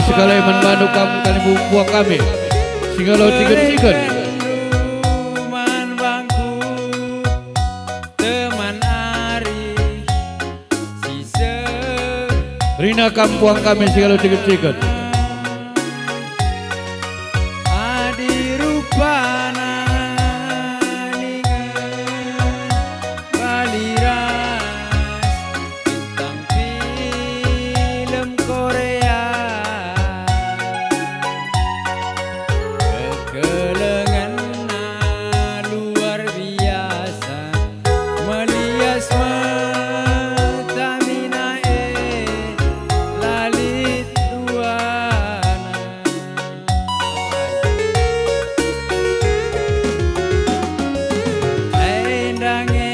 segala iman manuk kamu kali buah kami. Singgalo ciken-ciken. Man bangku teman ari sisa Rina kampuang kami singgalo ciken-ciken. adi rupana ningan baliras bintang film Korea kekelengan luar biasa melias mata minae lalit duana endange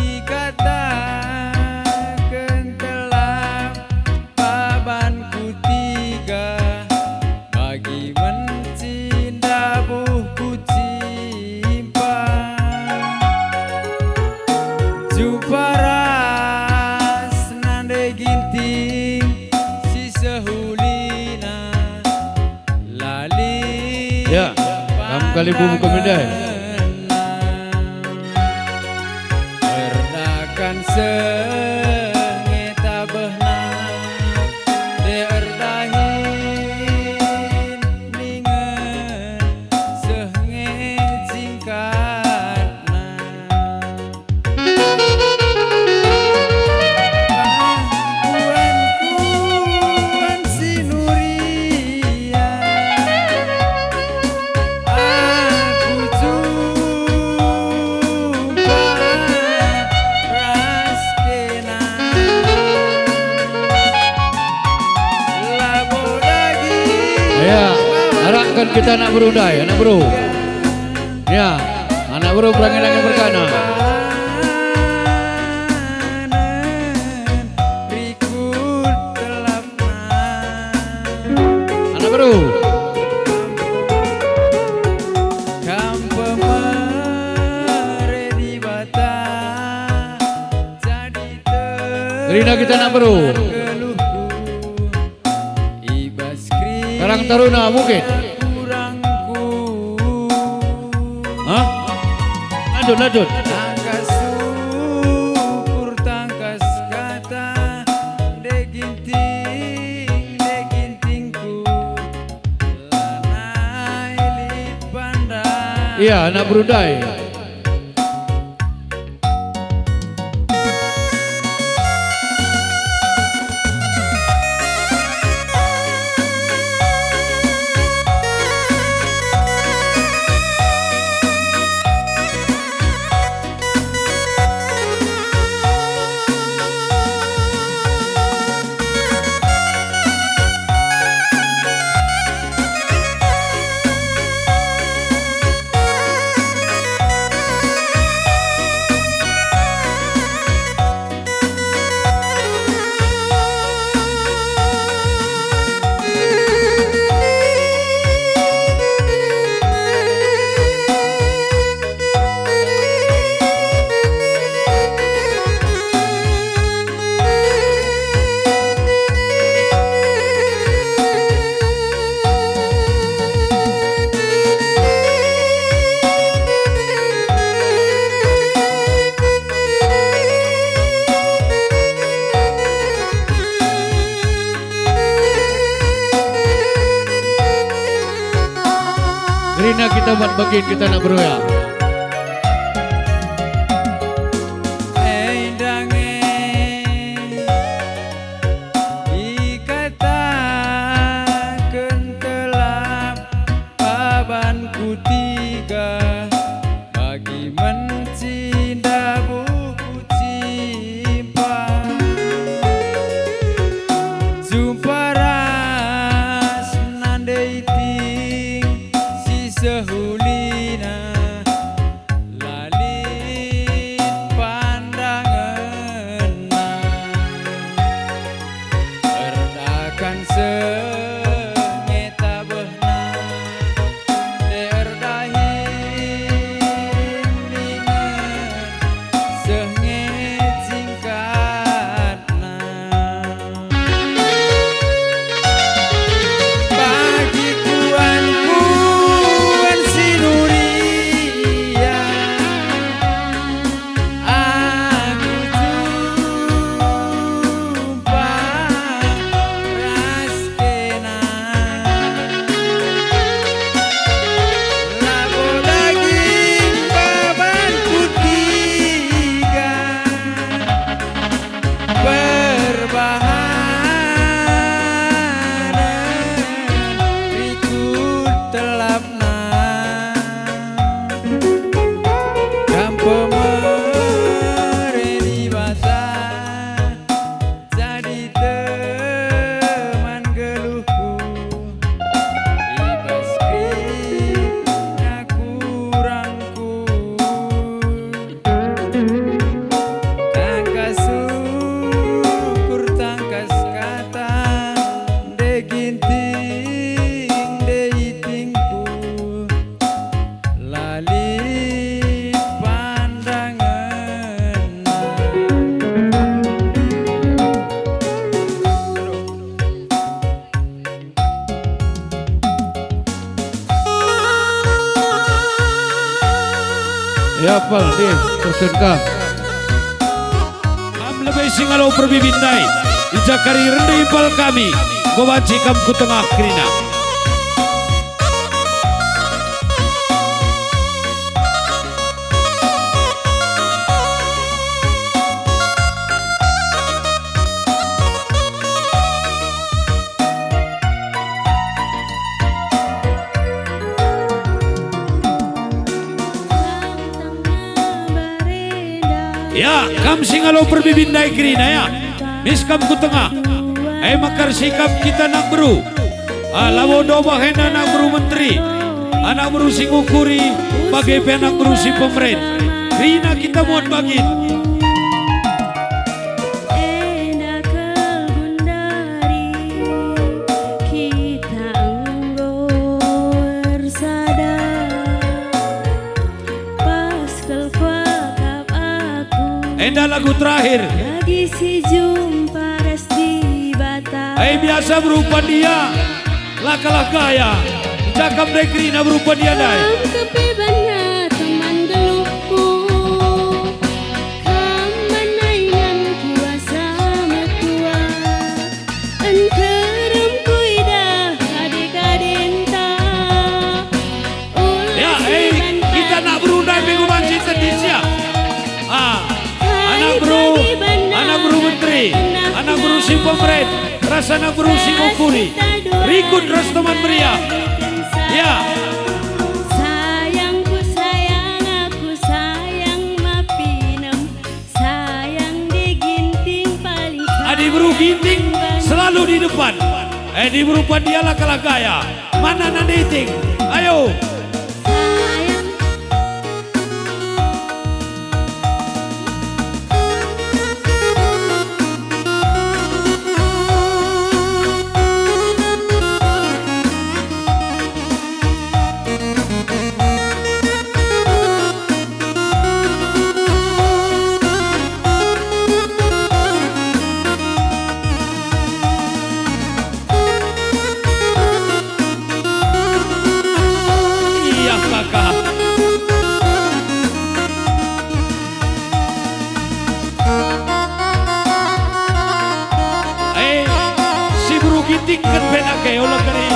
ikata kentelam babanku tiga bagi mencinta buku simpan Juparas nande ginting si sehulina lali Ya, kamu kali bubu kemindai. Erdakan sengeta behnang de erdahin ningen senge singkatna kuan sinuria aku jumpa raskena labo lagi Ya, harapkan kita anak berundai, anak bro. Ya, anak bro berangin-angin berkana. rikut telapna Anak bro. kampemere di bata jadi Rina kita anak bro. tergeluhku ibas kri Karang Taruna mungkin. kurangku Hah? Lanjut. tangkas syukur tangkas kata degintingku lanai lit pandang Iya, anak berundai. Rina kita buat bagian kita nak bro ya. endange ikata kentelam babanku tiga bagi mencinta buku simpan Jumparas nande iting si sehulina Siapa di tersunkan? Am lebih singalo perbibindai. Ijakari rendah impal kami. Gowanci kam ku tengah kerina. Ya, kam singalo perbibindai kerina ya. Mis kam ku tengah. Makar sikap kita nak beru. Lawo doba hena nak beru menteri. Anak beru singukuri bagi penak beru si pemerintah. Kerina kita mohon bagin. Enda lagu terakhir. Lagi si jumpa resti bata. Biasa berupa dia. Lakalah kaya. Cakap dekrina berupa dia dai. Kam kebebannya teman gelupku. Kam menaingan kuasa metua. Enterem kuidah adik-adinta. Ya, kita nak berundai minggu banci sedisya. Anak bro menteri, anak bro si pemerintah, rasa anak bro si ngukuri, rikut ras teman beria. Ya, Sayangku sayang, aku sayang mapinem. Sayang diginting paling adik bro ginting selalu di depan. Di berupa dia lakalah gaya. Mana nanditing? Ayo. sayang. Iya kakak. Si bro ginting kan benak kayak olah kari.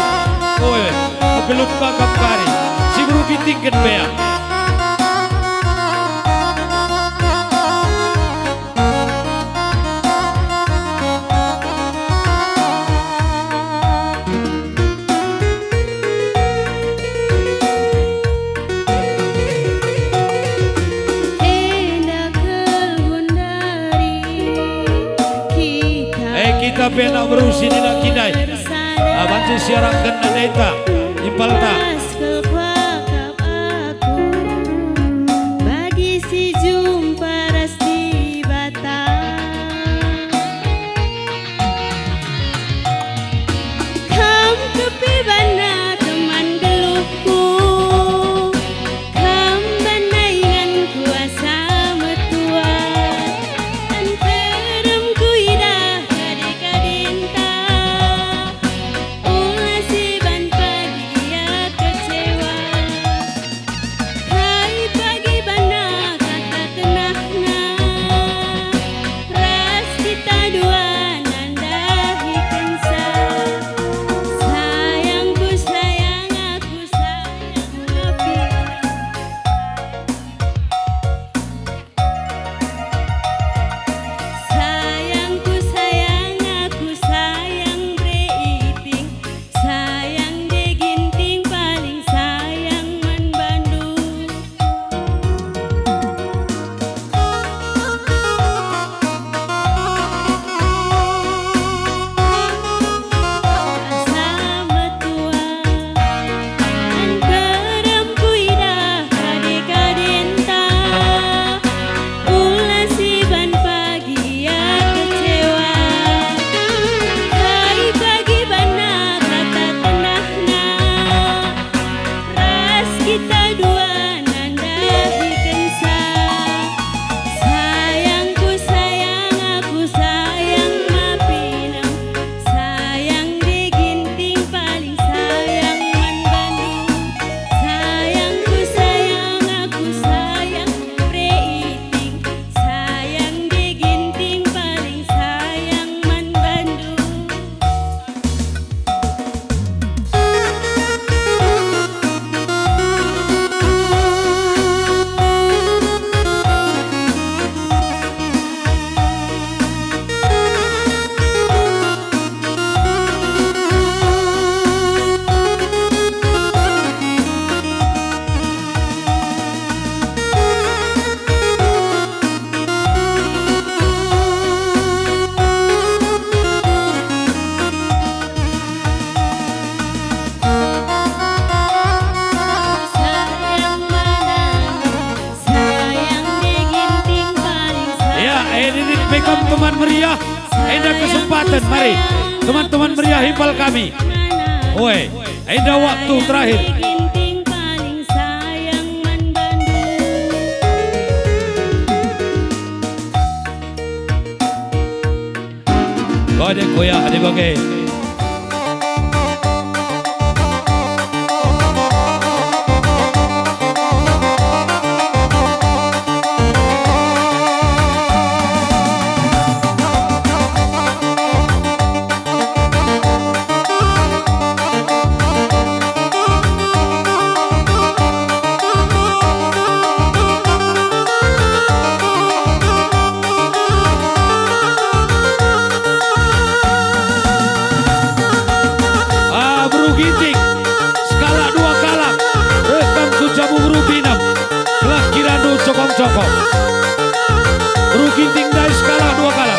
Kelut kakak kari. Si bro ginting kan benak. Enda kelbundari kita. Kita benak berusin nak kidai. Bersada. Bantu siarakan nadaita. Impal tak. Paskel kuakap aku. Bagi si jumpa resti bata. Kam kepibana teman geluhku. Kam banaingan kuasa metua. Anterem kuidah adik-adinta. Ulah si ban pagi ya welcome teman meriah. Ada kesempatan, mari teman-teman meriah hipal kami. Woi, ada waktu terakhir. Ginting paling sayang man Bandung. Kau ada koyak, ada bagai. Ginting skala 2 kalak rekam kucabu buru binam kelak kirando cokong-cokong buru ginting dari skala 2 kalak.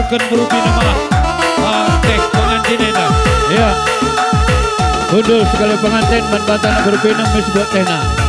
kan merupi nama tek pengantin ena. Ya. Kudus sekali pengantin man bata na berpinang mes buat tena.